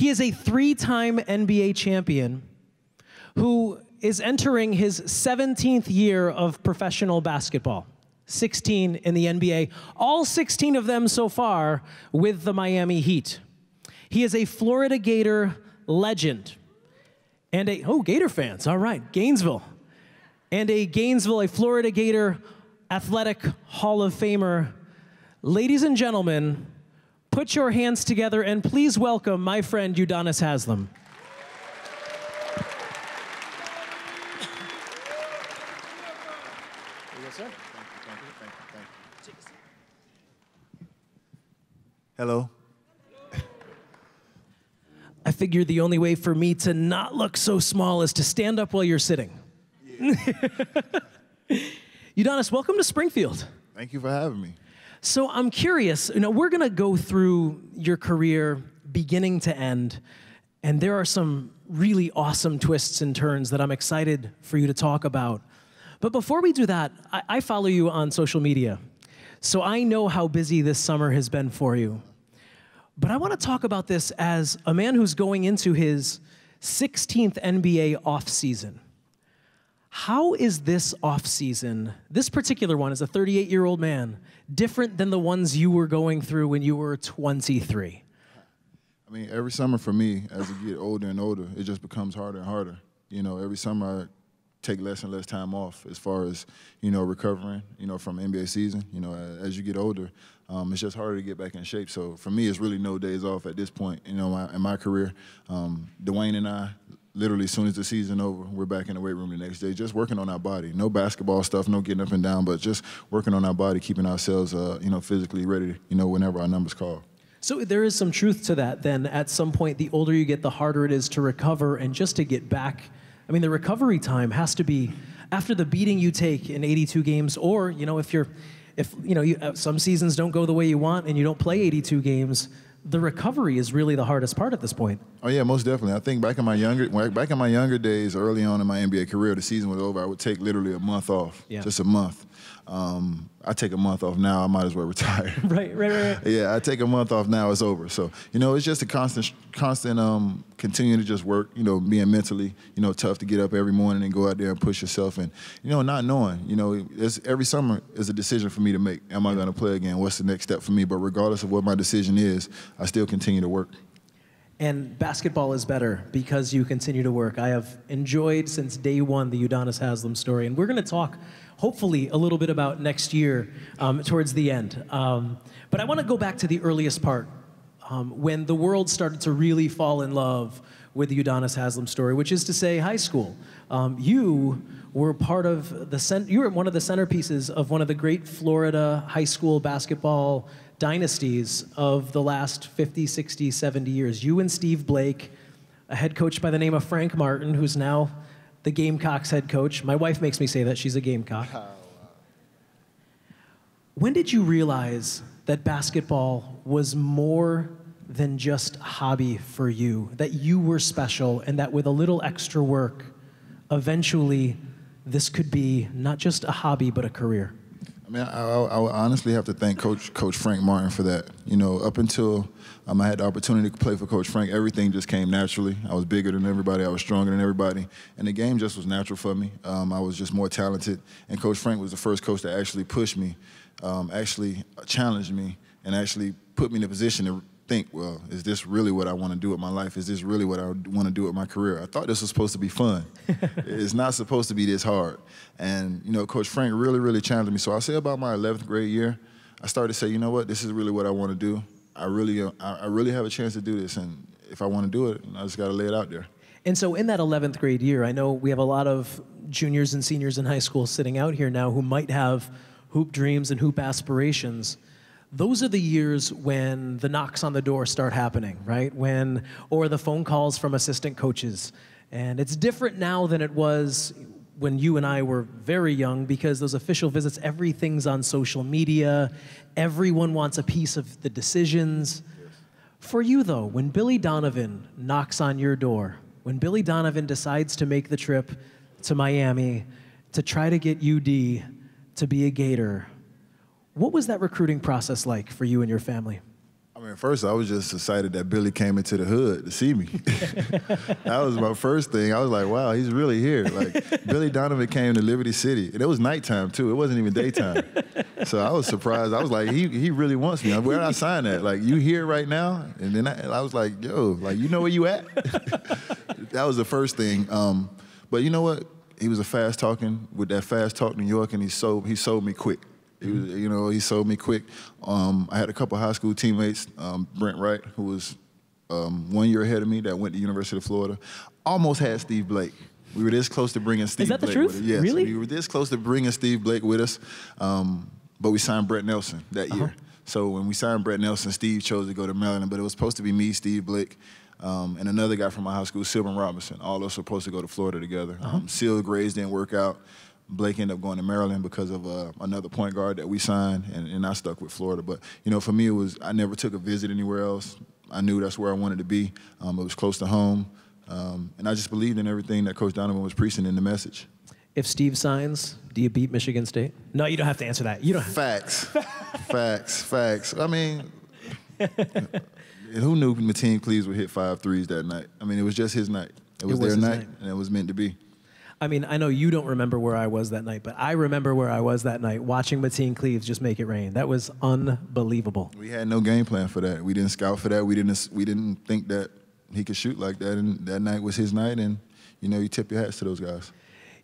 He is a 3-time NBA champion who is entering his 17th year of professional basketball. 16 in the NBA, all 16 of them so far with the Miami Heat. He is a Florida Gator legend and Gator fans, all right, Gainesville. And a Florida Gator Athletic Hall of Famer. Ladies and gentlemen, put your hands together and please welcome my friend Udonis Haslem. Yes, sir. Thank you. Hello. I figured the only way for me to not look so small is to stand up while you're sitting. Yeah. Udonis, welcome to Springfield. Thank you for having me. So I'm curious, we're gonna go through your career beginning to end, and there are some really awesome twists and turns that I'm excited for you to talk about. But before we do that, I follow you on social media, so I know how busy this summer has been for you. But I want to talk about this as a man who's going into his 16th NBA offseason. How is this offseason, this particular one as a 38-year-old man, different than the ones you were going through when you were 23? I mean, every summer for me, as you get older and older, it just becomes harder and harder. Every summer I take less and less time off as far as, recovering, from NBA season. As you get older, it's just harder to get back in shape. So for me, it's really no days off at this point, in my career. Dwayne and I, literally as soon as the season over, we're back in the weight room the next day, just working on our body. No basketball stuff, no getting up and down, but just working on our body, keeping ourselves, physically ready, whenever our number's called. So there is some truth to that then. At some point, the older you get, the harder it is to recover and just to get back. I mean, the recovery time has to be after the beating you take in 82 games, or, if some seasons don't go the way you want and you don't play 82 games, the recovery is really the hardest part at this point. Oh yeah, most definitely. I think back in my younger days, early on in my NBA career, the season was over, I would take literally a month off, just a month. I take a month off now, I might as well retire. Right. Yeah, I take a month off now, it's over. So, it's just a constant continuing to just work, being mentally, tough to get up every morning and go out there and push yourself. And, not knowing, every summer is a decision for me to make. Am I going to play again? What's the next step for me? But regardless of what my decision is, I still continue to work. And basketball is better because you continue to work. I have enjoyed since day one the Udonis Haslem story, and we're going to talk hopefully a little bit about next year towards the end. But I want to go back to the earliest part, when the world started to really fall in love with the Udonis Haslem story, which is to say high school. You were one of the centerpieces of one of the great Florida high school basketball dynasties of the last 50, 60, 70 years. You and Steve Blake, a head coach by the name of Frank Martin, who's now the Gamecocks head coach. My wife makes me say that, she's a Gamecock. Oh, wow. When did you realize that basketball was more than just a hobby for you, that you were special, and that with a little extra work, eventually this could be not just a hobby, but a career? I mean, I would honestly have to thank Coach Frank Martin for that. Up until I had the opportunity to play for Coach Frank, everything just came naturally. I was bigger than everybody. I was stronger than everybody. And the game just was natural for me. I was just more talented. And Coach Frank was the first coach that actually pushed me, actually challenged me, and actually put me in a position to think, well, is this really what I want to do with my life? Is this really what I want to do with my career? I thought this was supposed to be fun. It's not supposed to be this hard. And, Coach Frank really, really challenged me. So I say about my 11th grade year, I started to say, you know what, this is really what I want to do. I really have a chance to do this. And if I want to do it, I just got to lay it out there. And so in that 11th grade year, I know we have a lot of juniors and seniors in high school sitting out here now who might have hoop dreams and hoop aspirations. Those are the years when the knocks on the door start happening, right? Or the phone calls from assistant coaches. And it's different now than it was when you and I were very young, because those official visits, everything's on social media. Everyone wants a piece of the decisions. Yes. For you, though, when Billy Donovan knocks on your door, when Billy Donovan decides to make the trip to Miami to try to get UD to be a Gator, what was that recruiting process like for you and your family? I mean, At first, I was just excited that Billy came into the hood to see me. That was my first thing. I was like, wow, he's really here. Like, Billy Donovan came to Liberty City. And it was nighttime, too. It wasn't even daytime. So I was surprised. I was like, he really wants me. Where did I sign at? Like, you here right now? And then I was like, yo, like, you know where you at? That was the first thing. But you know what? He was a fast talking, with that fast talk New York, and he sold me quick. He sold me quick. I had a couple high school teammates, Brent Wright, who was 1 year ahead of me, that went to University of Florida. Almost had Steve Blake. We were this close to bringing Steve Blake with us. Is that the truth? Yes, really? We were this close to bringing Steve Blake with us, but we signed Brett Nelson that year. So when we signed Brett Nelson, Steve chose to go to Maryland, but it was supposed to be me, Steve Blake, and another guy from my high school, Sylvan Robinson. All of us were supposed to go to Florida together. Seal grades didn't work out. Blake ended up going to Maryland because of another point guard that we signed, and I stuck with Florida. But, for me, I never took a visit anywhere else. I knew that's where I wanted to be. It was close to home, and I just believed in everything that Coach Donovan was preaching in the message. If Steve signs, do you beat Michigan State? No, you don't have to answer that. You don't. Facts. Facts. I mean, who knew Mateen Cleaves would hit 5 threes that night? I mean, it was just his night. It was their night, and it was meant to be. I mean, I know you don't remember where I was that night, but I remember where I was that night watching Mateen Cleaves just make it rain. That was unbelievable. We had no game plan for that. We didn't scout for that. We didn't think that he could shoot like that, and that night was his night, and, you tip your hats to those guys.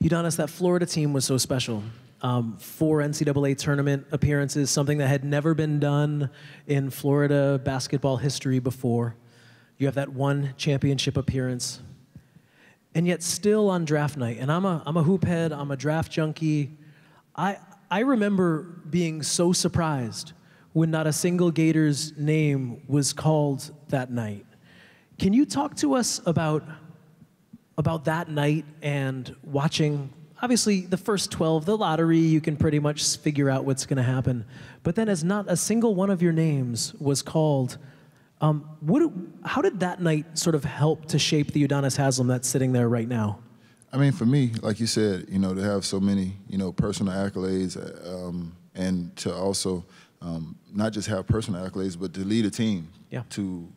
Udonis, that Florida team was so special. 4 NCAA tournament appearances, something that had never been done in Florida basketball history before. You have that 1 championship appearance. And yet still on draft night, and I'm a hoop head, I'm a draft junkie. I remember being so surprised when not a single Gator's name was called that night. Can you talk to us about that night and watching, obviously the first 12, the lottery, you can pretty much figure out what's gonna happen. But then as not a single one of your names was called, how did that night sort of help to shape the Udonis Haslem that's sitting there right now? I mean, for me, like you said, to have so many, personal accolades, and to also not just have personal accolades, but to lead a team to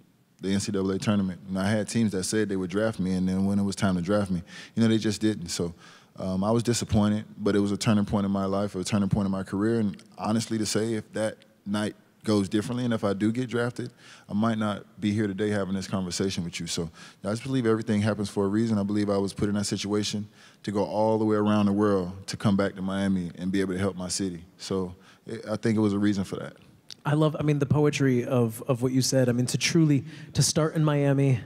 the NCAA tournament. And I had teams that said they would draft me, and then when it was time to draft me, they just didn't. So I was disappointed, but it was a turning point in my life, a turning point in my career. And honestly, to say if that night goes differently, and if I do get drafted, I might not be here today having this conversation with you. So I just believe everything happens for a reason. I believe I was put in that situation to go all the way around the world to come back to Miami and be able to help my city. So I think it was a reason for that. I love, the poetry of what you said. To start in Miami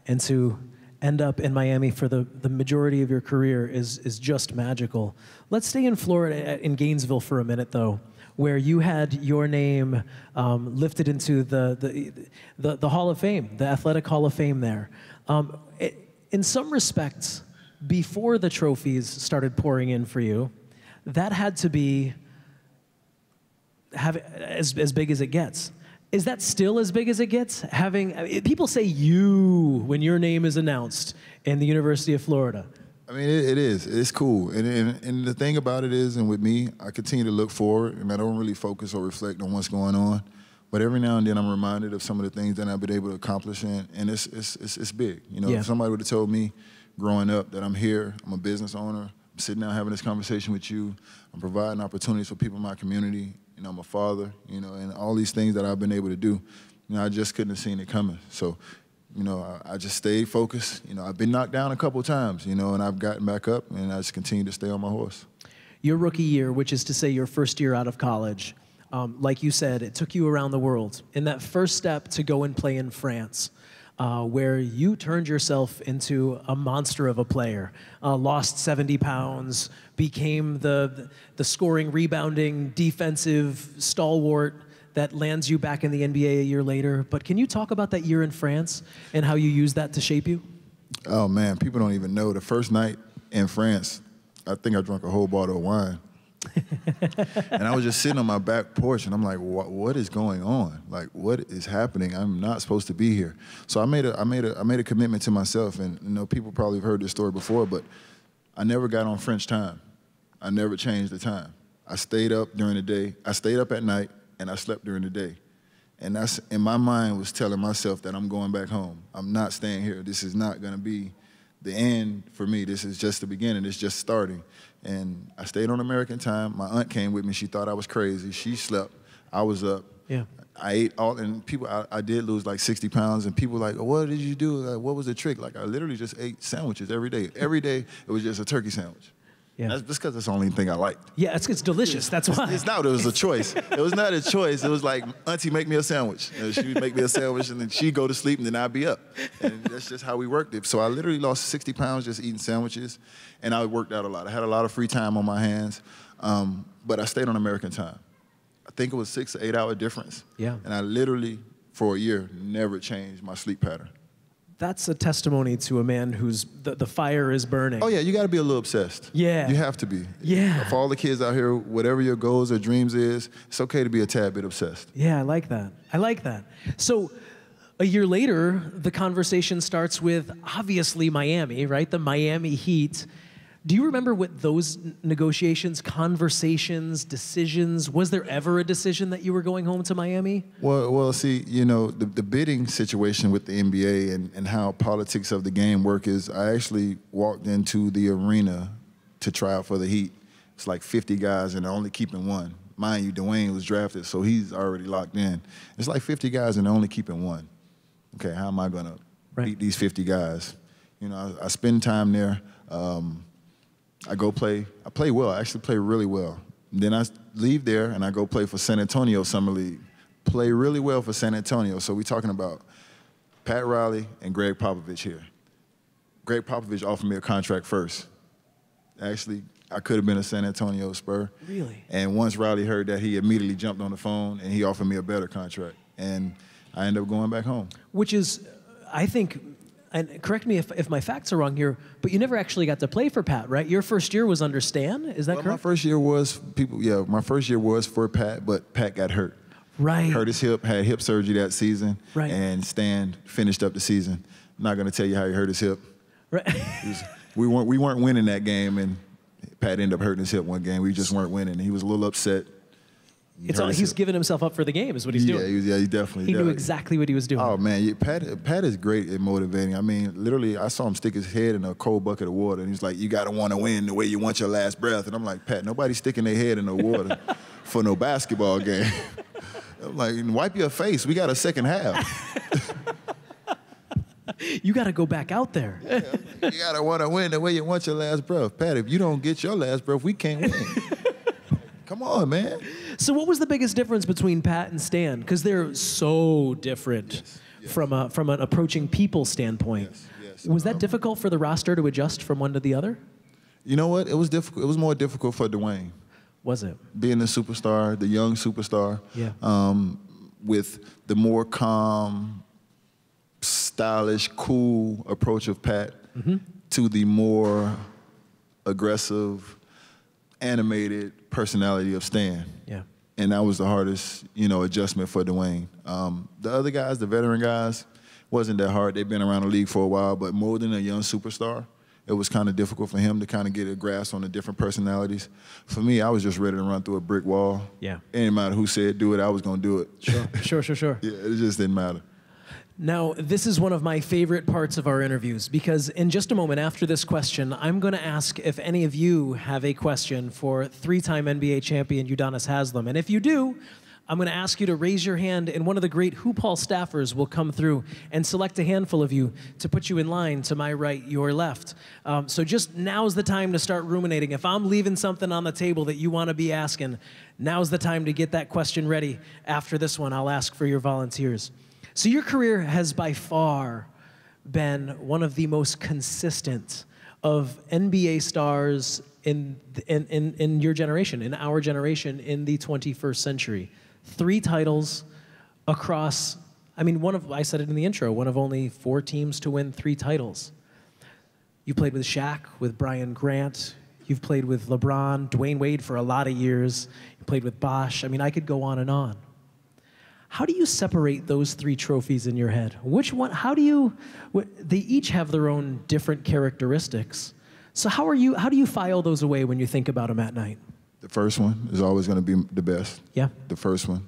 and to end up in Miami for the majority of your career is just magical. Let's stay in Florida, in Gainesville for a minute, though, where you had your name lifted into the Hall of Fame, the Athletic Hall of Fame there. In some respects, before the trophies started pouring in for you, that had to be as big as it gets. Is that still as big as it gets? People say you when your name is announced in the University of Florida. I mean, it is. It's cool. And the thing about it is, and with me, I continue to look forward, and I don't really focus or reflect on what's going on. But every now and then I'm reminded of some of the things that I've been able to accomplish, and it's big. If somebody would have told me growing up that I'm here, I'm a business owner, I'm sitting down having this conversation with you, I'm providing opportunities for people in my community, I'm a father, and all these things that I've been able to do, I just couldn't have seen it coming. So, I just stayed focused. I've been knocked down a couple times, and I've gotten back up, and I just continue to stay on my horse. Your rookie year, which is to say your first year out of college, like you said, it took you around the world. In that first step to go and play in France, where you turned yourself into a monster of a player, lost 70 pounds, became the scoring, rebounding, defensive stalwart that lands you back in the NBA a year later. But can you talk about that year in France and how you used that to shape you? Oh, man, people don't even know. The first night in France, I think I drank a whole bottle of wine. And I was just sitting on my back porch, and I'm like, what is going on? Like, what is happening? I'm not supposed to be here. So I made a commitment to myself, and people probably have heard this story before, but I never got on French time. I never changed the time. I stayed up during the day. I stayed up at night, and I slept during the day. And that's, in my mind, was telling myself that I'm going back home. I'm not staying here. This is not going to be the end for me. This is just the beginning. It's just starting. And I stayed on American time. My aunt came with me. She thought I was crazy. She slept. I was up. Yeah. I ate all, and people, I did lose like 60 pounds, and people were like, what did you do? Like, what was the trick? Like, I literally just ate sandwiches every day. Every day, it was just a turkey sandwich. Yeah. That's just because that's the only thing I liked. Yeah, it's delicious. That's why. It's not. It was a choice. It was not a choice. It was like, Auntie, make me a sandwich. She would make me a sandwich, and then she'd go to sleep, and then I'd be up. And that's just how we worked it. So I literally lost 60 pounds just eating sandwiches, and I worked out a lot. I had a lot of free time on my hands, but I stayed on American time. I think it was 6 or 8 hour difference. Yeah. And I literally, for a year, never changed my sleep pattern. That's a testimony to a man who's, the fire is burning. Oh, yeah, you got to be a little obsessed. Yeah. You have to be. Yeah. For all the kids out here, whatever your goals or dreams is, it's okay to be a tad bit obsessed. Yeah, I like that. I like that. So a year later, the conversation starts with, obviously, Miami, right? The Miami Heat. Do you remember what those negotiations, conversations, decisions, was there ever a decision that you were going home to Miami? Well, see, you know, the bidding situation with the NBA and how politics of the game work is, I actually walked into the arena to try out for the Heat. It's like 50 guys and they're only keeping one. Mind you, Dwayne was drafted, so he's already locked in. It's like 50 guys and they're only keeping one. Okay, how am I gonna beat these 50 guys? You know, I spend time there. I go play. I play well. I actually play really well. And then I leave there and I go play for San Antonio Summer League. Play really well for San Antonio. So we're talking about Pat Riley and Greg Popovich here. Greg Popovich offered me a contract first. Actually, I could have been a San Antonio Spur. Really? And once Riley heard that, he immediately jumped on the phone and he offered me a better contract. And I ended up going back home. Which is, I think, and correct me if my facts are wrong here, but you never actually got to play for Pat, right? Your first year was under Stan, is that correct? My first year was my first year was for Pat, but Pat got hurt. Right. Hurt his hip, had hip surgery that season, right. And Stan finished up the season. I'm not gonna tell you how he hurt his hip. Right. We weren't winning that game, and Pat ended up hurting his hip one game. We just weren't winning. He was a little upset. He's giving himself up for the game is what he's doing. He definitely. He knew exactly what he was doing. Oh, man, Pat is great at motivating. I mean, literally, I saw him stick his head in a cold bucket of water, and he's like, you got to want to win the way you want your last breath. And I'm like, Pat, nobody's sticking their head in the water for no basketball game. I'm like, wipe your face. We got a second half. You got to go back out there. Yeah, you got to want to win the way you want your last breath. Pat, if you don't get your last breath, we can't win. Come on, man. So what was the biggest difference between Pat and Stan? Because they're so different from an approaching people standpoint. Yes. Was that difficult for the roster to adjust from one to the other? You know what? It was difficult. It was more difficult for Dwayne. Was it? Being the superstar, the young superstar, with the more calm, stylish, cool approach of Pat to the more aggressive, animated personality of Stan. Yeah. And that was the hardest, adjustment for Dwayne. The other guys, the veteran guys, wasn't that hard. They've been around the league for a while, but more than a young superstar, it was kind of difficult for him to kind of get a grasp on the different personalities. For me, I was just ready to run through a brick wall. Yeah. Any matter who said do it, I was going to do it. Sure. Yeah, it just didn't matter. Now, this is one of my favorite parts of our interviews because in just a moment after this question, I'm going to ask if any of you have a question for three-time NBA champion Udonis Haslem. And if you do, I'm going to ask you to raise your hand and one of the great Hoop Hall staffers will come through and select a handful of you to put you in line to my right, your left. So just now's the time to start ruminating. If I'm leaving something on the table that you want to be asking, now's the time to get that question ready. After this one, I'll ask for your volunteers. So your career has by far been one of the most consistent of NBA stars in your generation, in our generation, in the 21st century. 3 titles across, I said it in the intro, one of only 4 teams to win 3 titles. You played with Shaq, with Brian Grant. You've played with LeBron, Dwayne Wade for a lot of years. You played with Bosh. I could go on and on. How do you separate those 3 trophies in your head? Which one, they each have their own different characteristics. So how do you file those away when you think about them at night? The first one is always going to be the best. Yeah. The first one,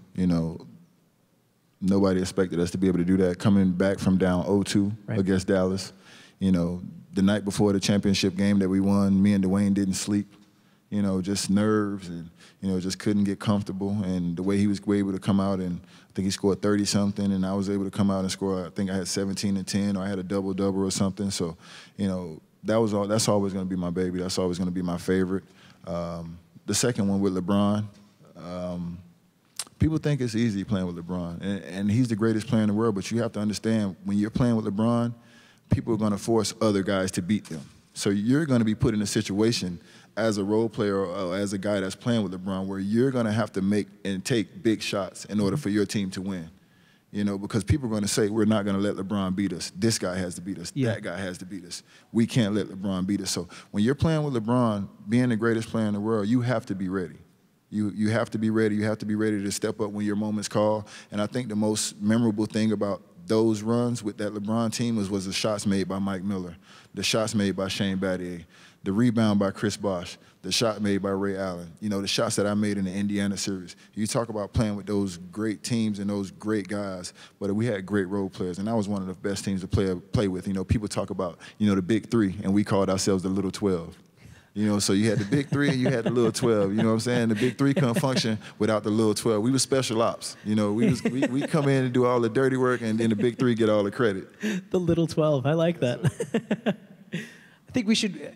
Nobody expected us to be able to do that. Coming back from down 0-2 against Dallas, you know, the night before the championship game that we won, me and Dwayne didn't sleep. You know, just nerves and, you know, just couldn't get comfortable. And the way he was able to come out, and I think he scored 30-something, and I was able to come out and score, I think I had 17 and 10, or I had a double-double or something. So, you know, that's always going to be my baby. That's always going to be my favorite. The second one with LeBron, people think it's easy playing with LeBron, and he's the greatest player in the world, but you have to understand, when you're playing with LeBron, people are going to force other guys to beat them. So you're going to be put in a situation as a role player or as a guy that's playing with LeBron where you're going to have to make and take big shots in order for your team to win. You know, because people are going to say, we're not going to let LeBron beat us. This guy has to beat us. Yeah. That guy has to beat us. We can't let LeBron beat us. So when you're playing with LeBron, being the greatest player in the world, you have to be ready. You have to be ready. You have to be ready to step up when your moment's called. And I think the most memorable thing about those runs with that LeBron team was the shots made by Mike Miller, the shots made by Shane Battier, the rebound by Chris Bosh, the shot made by Ray Allen, you know, the shots that I made in the Indiana series. You talk about playing with those great teams and those great guys, but we had great role players, and that was one of the best teams to play with. You know, people talk about, you know, the big three, and we called ourselves the little 12. You know, so you had the big three and you had the little 12. You know what I'm saying? The big three couldn't function without the little 12. We were special ops. You know, we come in and do all the dirty work, and then the big three get all the credit. The little 12. I like that. I think we should.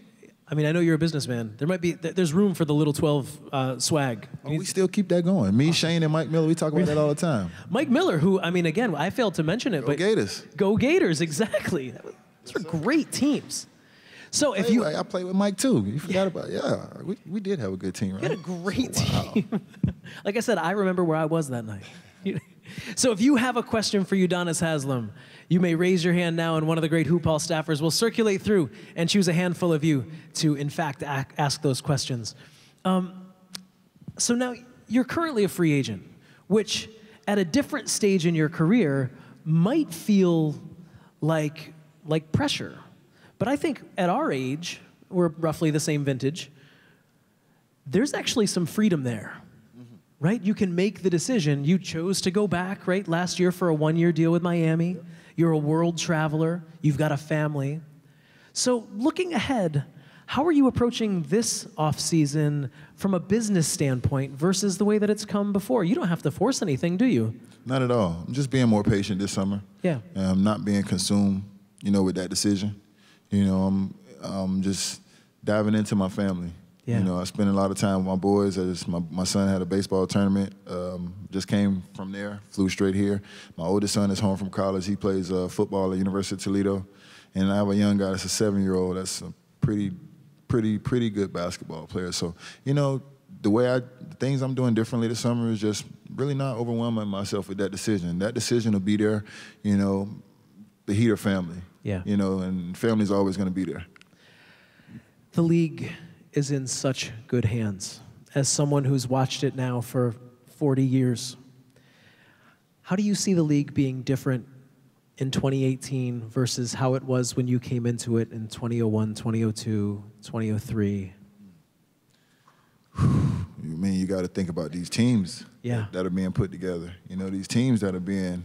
I mean, I know you're a businessman. There's room for the little 12 swag. Oh, we still keep that going. Me, Shane, and Mike Miller, we talk about that all the time. Mike Miller, who, I mean, again, I failed to mention it, but Gators. Go Gators, exactly. Those are great teams. So if I played with Mike too. You forgot about we did have a good team, right? We had a great team. Like I said, I remember where I was that night. So if you have a question for Udonis Haslem, you may raise your hand now, and one of the great Hoop Hall staffers will circulate through and choose a handful of you to, in fact, ask those questions. So now you're currently a free agent, which at a different stage in your career might feel like pressure. But I think at our age, we're roughly the same vintage, there's actually some freedom there, right? You can make the decision. You chose to go back, right, last year for a one-year deal with Miami. You're a world traveler. You've got a family. So looking ahead, how are you approaching this offseason from a business standpoint versus the way that it's come before? You don't have to force anything, do you? Not at all. I'm just being more patient this summer. Yeah. I'm not being consumed, you know, with that decision. You know, I'm just diving into my family. Yeah. You know, I spend a lot of time with my boys. My son had a baseball tournament, just came from there, flew straight here. My oldest son is home from college. He plays football at University of Toledo. And I have a young guy that's a 7-year-old that's a pretty good basketball player. So, you know, the things I'm doing differently this summer is just really not overwhelming myself with that decision. That decision will be there, you know, the Heater family. Yeah. You know, and family's always going to be there. The league is in such good hands. As someone who's watched it now for 40 years, how do you see the league being different in 2018 versus how it was when you came into it in 2001, 2002, 2003? You got to think about these teams that are being put together. You know, these teams that are being,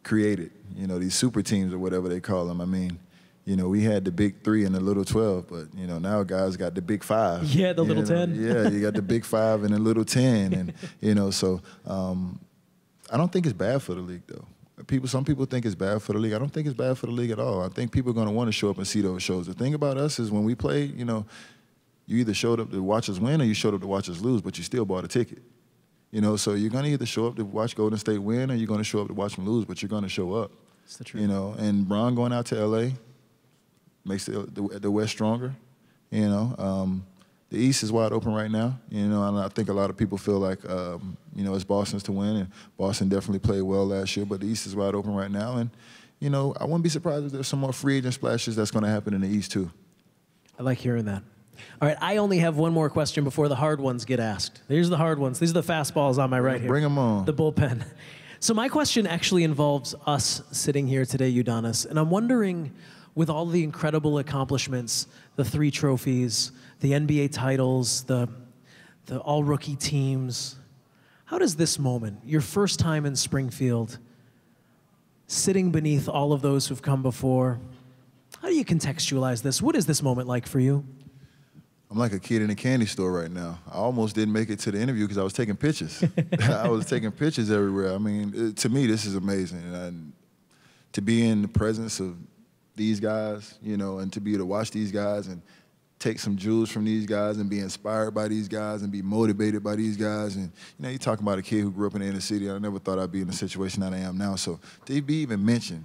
created. You know, these super teams or whatever they call them. I mean, you know, we had the big 3 and the little 12, but, you know, now guys got the big 5. Yeah, the little 10. Yeah, you got the big 5 and the little 10. And, you know, so I don't think it's bad for the league, though. Some people think it's bad for the league. I don't think it's bad for the league at all. I think people are going to want to show up and see those shows. The thing about us is when we play, you know, you either showed up to watch us win or you showed up to watch us lose, but you still bought a ticket. You know, so you're going to either show up to watch Golden State win or you're going to show up to watch them lose, but you're going to show up. That's the truth. You know, and Bron going out to L.A. makes the West stronger. You know, the East is wide open right now. You know, and I think a lot of people feel like, you know, it's Boston's to win, and Boston definitely played well last year, but the East is wide open right now. And, you know, I wouldn't be surprised if there's some more free agent splashes that's going to happen in the East, too. I like hearing that. All right, I only have one more question before the hard ones get asked. Here's the hard ones. These are the fastballs on my right here. Bring them on. The bullpen. So my question actually involves us sitting here today, Udonis, and I'm wondering, with all the incredible accomplishments, the 3 trophies, the NBA titles, the all-rookie teams, How does this moment, your first time in Springfield, sitting beneath all of those who've come before, how do you contextualize this? What is this moment like for you? I'm like a kid in a candy store right now. I almost didn't make it to the interview because I was taking pictures. I was taking pictures everywhere. I mean, to me, this is amazing. And to be in the presence of these guys, you know, and to be able to watch these guys and take some jewels from these guys and be inspired by these guys and be motivated by these guys. And, you know, you're talking about a kid who grew up in the inner city. I never thought I'd be in the situation that I am now. So to be even mentioned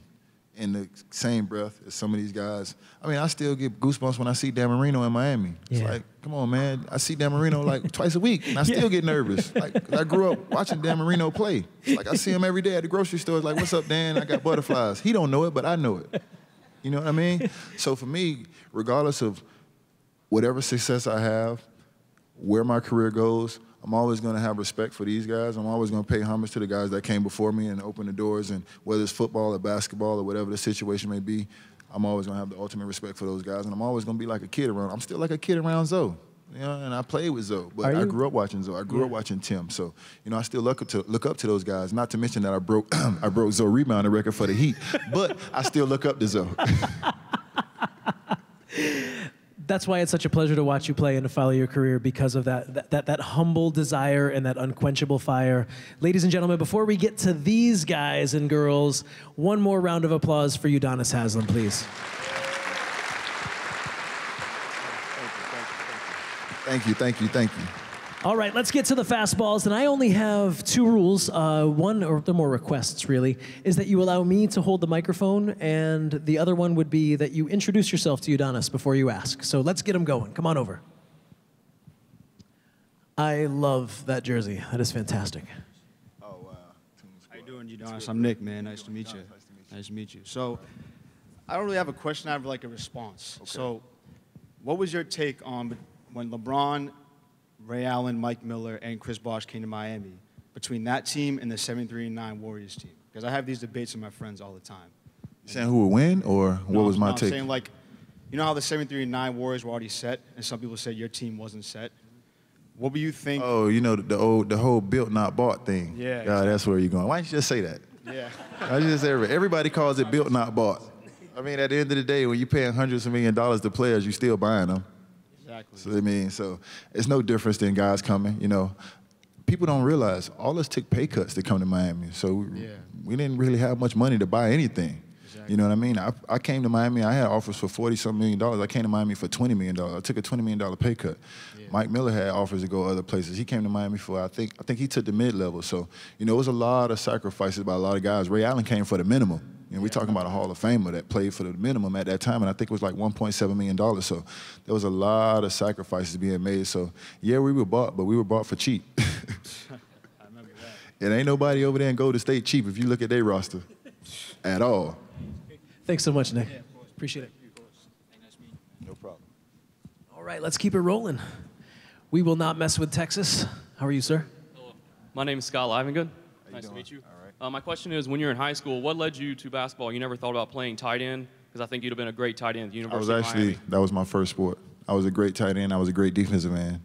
in the same breath as some of these guys, I mean, I still get goosebumps when I see Dan Marino in Miami. It's like, come on, man. I see Dan Marino like twice a week, and I still get nervous. Like, I grew up watching Dan Marino play. It's like I see him every day at the grocery store. It's like, what's up, Dan? I got butterflies. He don't know it, but I know it. You know what I mean? So for me, regardless of whatever success I have, where my career goes, I'm always going to have respect for these guys. I'm always going to pay homage to the guys that came before me and opened the doors. And whether it's football or basketball or whatever the situation may be, I'm always going to have the ultimate respect for those guys. And I'm always going to be like a kid around. I'm still like a kid around Zoe. You know, and I played with Zoe, but I grew up watching Zoe. I grew up watching Tim. So, you know, I still look up to those guys. Not to mention that I broke Zoe rebounding record for the Heat, but I still look up to Zoe. That's why it's such a pleasure to watch you play and to follow your career, because of that humble desire and that unquenchable fire. Ladies and gentlemen, before we get to these guys and girls, one more round of applause for Udonis Haslem, please. Thank you, thank you, thank you. All right, let's get to the fastballs. And I only have two rules. One, or they're more requests, really, is that you allow me to hold the microphone, and the other one would be that you introduce yourself to Udonis before you ask. So let's get them going. Come on over. I love that jersey. That is fantastic. Oh, wow. How you doing, Udonis? I'm Nick, man. Nice to meet you. Nice to meet you. So I don't really have a question. I have like a response. Okay. So what was your take on when LeBron, Ray Allen, Mike Miller, and Chris Bosh came to Miami, between that team and the 73-9 Warriors team? Because I have these debates with my friends all the time. You saying who would win, or what was my take? I'm saying, like, you know how the 73-9 Warriors were already set, and some people said your team wasn't set? What do you think? Oh, you know, the whole built not bought thing. Yeah. God, that's where you're going. Why don't you just say that? Yeah. I just say everybody calls it built not bought. I mean, at the end of the day, when you're paying hundreds of $millions to players, you're still buying them. Exactly. So, I mean, so it's no difference than guys coming, you know. People don't realize all us took pay cuts to come to Miami. So we didn't really have much money to buy anything. Exactly. You know what I mean? I came to Miami, I had offers for $40-some million. I came to Miami for $20 million. I took a $20 million pay cut. Yeah. Mike Miller had offers to go other places. He came to Miami for, I think he took the mid-level. So, you know, it was a lot of sacrifices by a lot of guys. Ray Allen came for the minimum. And we're talking about a Hall of Famer that played for the minimum at that time, and I think it was like $1.7 million. So there was a lot of sacrifices being made. So, yeah, we were bought, but we were bought for cheap. I remember that. It ain't nobody over there in Golden State cheap if you look at their roster at all. Thanks so much, Nick. Yeah, of course. Appreciate it. Of course. Nice meeting you. No problem. All right, let's keep it rolling. We will not mess with Texas. How are you, sir? Hello. My name is Scott Livengood. Nice to meet you. All right. My question is, when you were in high school, what led you to basketball? You never thought about playing tight end? Because I think you'd have been a great tight end at the University of Miami. That was my first sport. I was a great tight end. I was a great defensive end.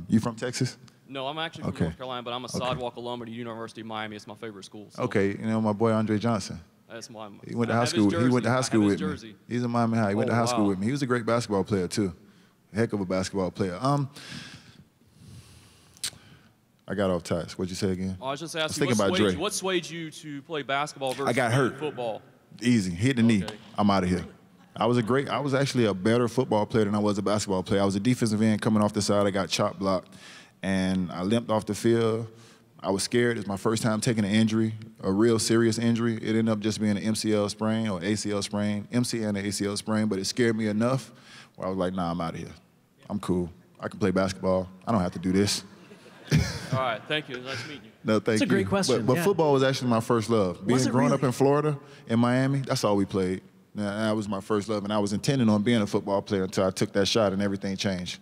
You from Texas? No, I'm actually from North Carolina, but I'm a sidewalk alum at the University of Miami. It's my favorite school. So. Okay, you know my boy Andre Johnson. That's my. He went to high school. He went to high school with me. He's in Miami High. He went to high school with me. He was a great basketball player too. Heck of a basketball player. I got off task. What'd you say again? I was just asking, what swayed you to play basketball versus I got hurt. Football? Easy. Hit the knee. I'm out of here. I was actually a better football player than I was a basketball player. I was a defensive end coming off the side. I got chop blocked, and I limped off the field. I was scared. It's my first time taking an injury, a real serious injury. It ended up just being an MCL sprain or ACL sprain, MC and an ACL sprain, but it scared me enough where I was like, nah, I'm out of here. I'm cool. I can play basketball. I don't have to do this. All right, thank you. Nice meeting you. No, thank you. It's a great question. But football was actually my first love. Growing up in Florida, in Miami, that's all we played. That was my first love, and I was intending on being a football player until I took that shot and everything changed.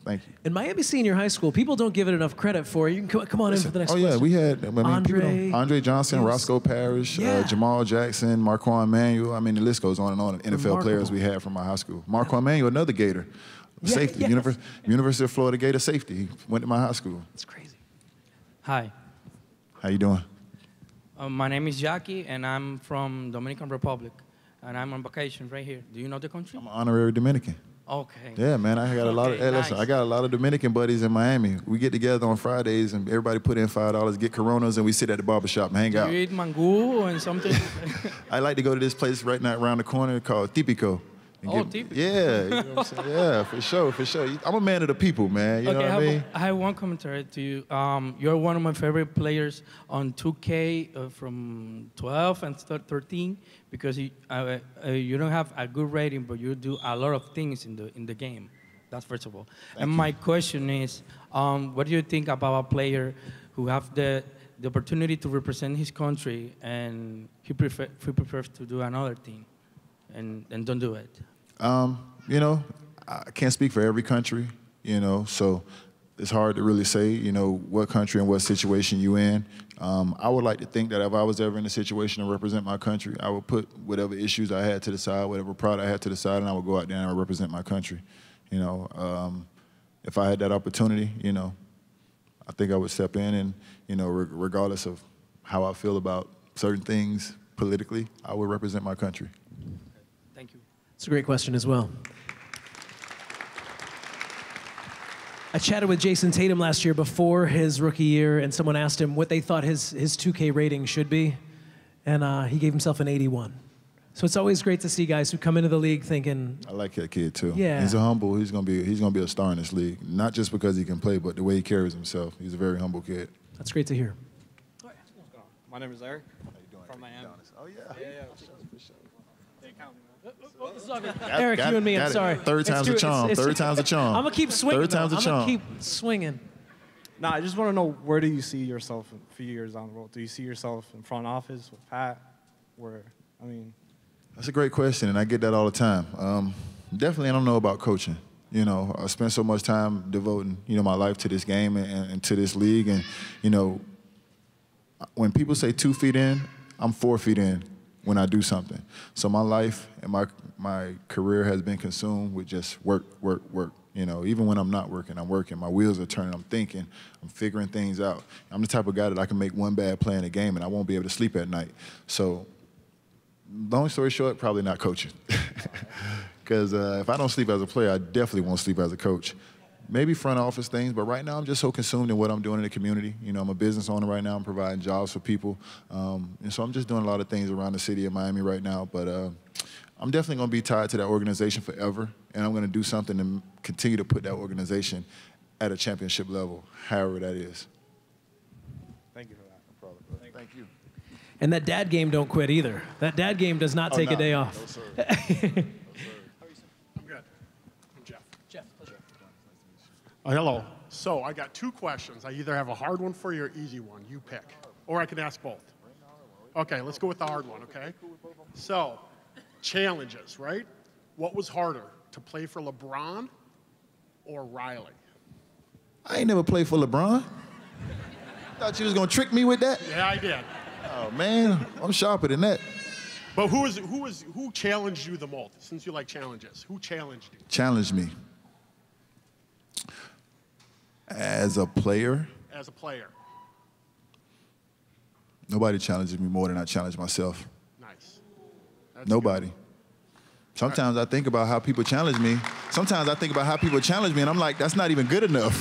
Thank you. In Miami Senior High School, people don't give it enough credit for. You can come on in for the next question. Oh, yeah, we had Andre Johnson, Roscoe Parrish, Jamal Jackson, Marquand Manuel. I mean, the list goes on and on. NFL players we had from my high school. Marquand Manuel, another Gator. Safety, University of Florida Gator safety. He went to my high school. That's crazy. Hi. How you doing? My name is Jackie, and I'm from Dominican Republic, and I'm on vacation right here. Do you know the country? I'm an honorary Dominican. Okay. Yeah, man, I got a lot of. Hey, listen, nice. I got a lot of Dominican buddies in Miami. We get together on Fridays, and everybody put in $5, get Coronas, and we sit at the barbershop and hang out. Do you eat mango and something? I like to go to this place right now around the corner called Tipico. Tipico. Yeah, you know what I'm saying? Yeah, for sure, for sure. I'm a man of the people, man. You know what I mean? I have one commentary to you. You're one of my favorite players on 2K from 12 and 13 because you don't have a good rating, but you do a lot of things in the game. That's first of all. Thank you. My question is, what do you think about a player who have the opportunity to represent his country and he prefers to do another thing and don't do it? You know, I can't speak for every country, you know, so it's hard to really say, you know, what country and what situation you in. I would like to think that if I was ever in a situation to represent my country, I would put whatever issues I had to the side, whatever pride I had to the side, and I would go out there and I would represent my country. You know, if I had that opportunity, you know, I think I would step in and, you know, regardless of how I feel about certain things politically, I would represent my country. Thank you. It's a great question as well. I chatted with Jason Tatum last year before his rookie year, and someone asked him what they thought his 2K rating should be, and he gave himself an 81. So it's always great to see guys who come into the league thinking. I like that kid too. Yeah. He's a humble. He's gonna be a star in this league. Not just because he can play, but the way he carries himself. He's a very humble kid. That's great to hear. My name is Eric. How you doing? From Miami. Oh yeah. For sure. They count me, man. Eric, you and me, I'm sorry. Third time's a charm. Third time's a charm. I'm gonna keep swinging. Third time's a charm. I'm gonna keep swinging. Nah, I just want to know, where do you see yourself in a few years down the road? Do you see yourself in front office with Pat? That's a great question, and I get that all the time. Definitely, I don't know about coaching. You know, I spent so much time devoting, you know, my life to this game and to this league, and you know, when people say 2 feet in, I'm 4 feet in when I do something. So my life and my career has been consumed with just work, work, work. You know, even when I'm not working, I'm working. My wheels are turning. I'm thinking. I'm figuring things out. I'm the type of guy that I can make one bad play in a game and I won't be able to sleep at night. So, long story short, probably not coaching. Because if I don't sleep as a player, I definitely won't sleep as a coach. Maybe front office things, but right now I'm just so consumed in what I'm doing in the community. You know, I'm a business owner right now. I'm providing jobs for people. And so I'm just doing a lot of things around the city of Miami right now. But I'm definitely going to be tied to that organization forever, and I'm going to do something to continue to put that organization at a championship level, however that is. Thank you for that. No problem. Thank you. And that dad game don't quit either. That dad game does not take a day off. No, sir. I'm good. I'm Jeff. Jeff, pleasure. Oh, hello. So I got 2 questions. I either have a hard one for you or easy one. You pick. Or I can ask both. Okay, let's go with the hard one, okay? So, challenges, right? What was harder, to play for LeBron or Riley? I ain't never played for LeBron. Thought you was going to trick me with that? Yeah, I did. Oh, man, I'm sharper than that. But who challenged you the most, since you like challenges? Who challenged you? Challenged me. As a player, As a player. nobody challenges me more than I challenge myself. Nice. That's Nobody. good. Sometimes I think about how people challenge me. Sometimes I think about how people challenge me, and I'm like, that's not even good enough.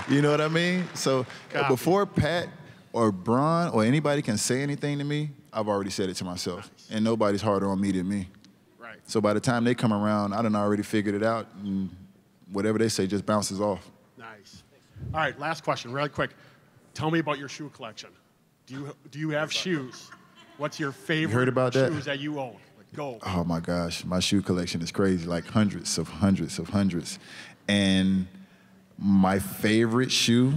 You know what I mean? So before Pat or Bron or anybody can say anything to me, I've already said it to myself. Nice. And nobody's harder on me than me. Right. So by the time they come around, I done already figured it out, and whatever they say just bounces off. Nice. All right, last question, really quick. Tell me about your shoe collection. Do you have shoes? What's your favorite heard about that? shoes that you own? Like, go. Oh my gosh, my shoe collection is crazy, like hundreds of hundreds of hundreds. And my favorite shoe,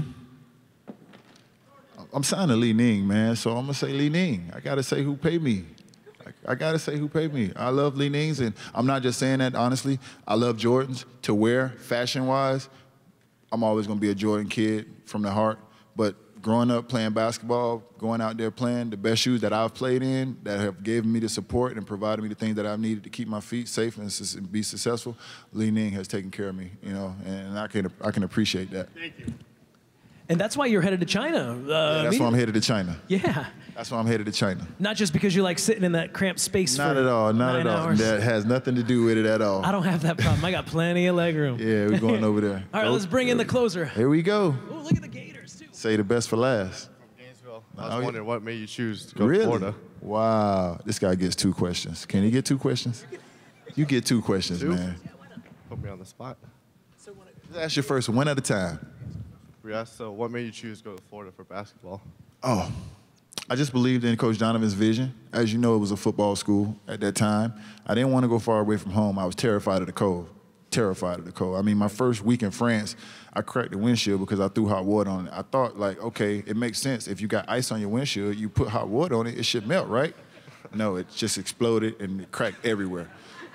I'm signed to Li Ning, man, so I'm gonna say Li Ning. I gotta say who paid me. I gotta say who paid me. I love Li Nings, and I'm not just saying that honestly. I love Jordans to wear, fashion-wise. I'm always gonna be a Jordan kid from the heart, but growing up playing basketball, going out there playing, the best shoes that I've played in that have given me the support and provided me the things that I've needed to keep my feet safe and be successful, Li Ning has taken care of me, you know, and I can appreciate that. Thank you. And that's why you're headed to China. Yeah, that's why I'm headed to China. Yeah. That's why I'm headed to China. Not just because you like sitting in that cramped space Not for at all, not 9 at all. hours. That has nothing to do with it at all. I don't have that problem. I got plenty of leg room. Yeah, we're going over there. All right, let's bring in the closer. Here we go. Oh, look at the Gators, too. Say the best for last. Gainesville. I was wondering what made you choose to go Really? to Florida. Wow. This guy gets 2 questions. Can he get 2 questions? You get 2 questions, man. Put me on the spot. Just ask your first one at a time. Yeah, so what made you choose to go to Florida for basketball? Oh, I just believed in Coach Donovan's vision. As you know, it was a football school at that time. I didn't want to go far away from home. I was terrified of the cold. Terrified of the cold. I mean, my first week in France, I cracked the windshield because I threw hot water on it. I thought, like, okay, it makes sense. If you got ice on your windshield, you put hot water on it, it should melt, right? No, it just exploded and it cracked everywhere.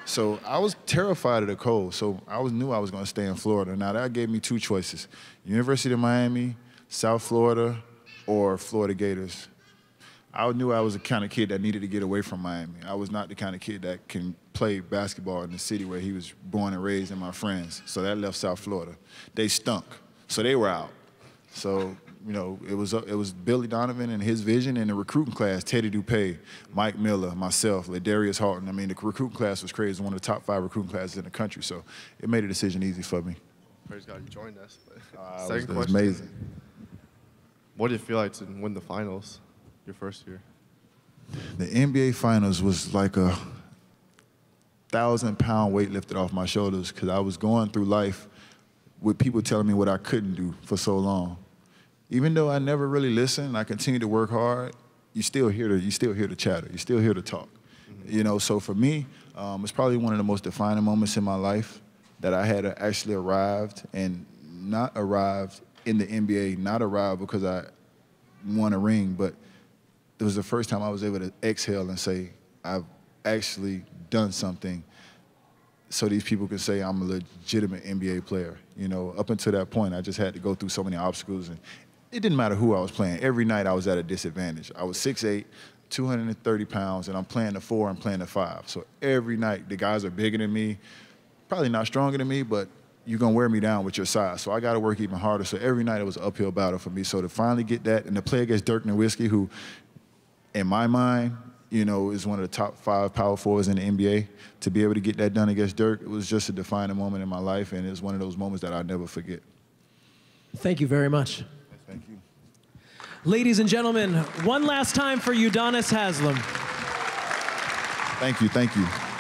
So I was terrified of the cold. So I knew I was going to stay in Florida. Now, that gave me 2 choices. University of Miami, South Florida, or Florida Gators. I knew I was the kind of kid that needed to get away from Miami. I was not the kind of kid that can play basketball in the city where he was born and raised and my friends. So that left South Florida. They stunk, so they were out. So, you know, it was Billy Donovan and his vision and the recruiting class, Teddy Dupay, Mike Miller, myself, Ladarius Halton. I mean, the recruiting class was crazy, one of the top 5 recruiting classes in the country. So it made a decision easy for me. Praise God you joined us. But It was amazing. What did it feel like to win the finals your first year? The NBA Finals was like a 1,000-pound weight lifted off my shoulders because I was going through life with people telling me what I couldn't do for so long. Even though I never really listened, I continued to work hard. You still hear the chatter. You still hear the talk. Mm-hmm. You know, so for me, it's probably one of the most defining moments in my life that I had actually arrived, and not arrived in the NBA, not arrived because I won a ring, but it was the first time I was able to exhale and say, I've actually done something so these people can say I'm a legitimate NBA player. You know, up until that point, I just had to go through so many obstacles, and it didn't matter who I was playing. Every night I was at a disadvantage. I was 6'8", 230 pounds, and I'm playing the 4 and playing the 5. So every night the guys are bigger than me, probably not stronger than me, but you're going to wear me down with your size. So I got to work even harder. So every night it was an uphill battle for me. So to finally get that, and to play against Dirk Nowitzki, who, in my mind, you know, is one of the top 5 power forwards in the NBA, to be able to get that done against Dirk, it was just a defining moment in my life, and it's one of those moments that I'll never forget. Thank you very much. Thank you. Ladies and gentlemen, one last time for Udonis Haslem. Thank you, thank you.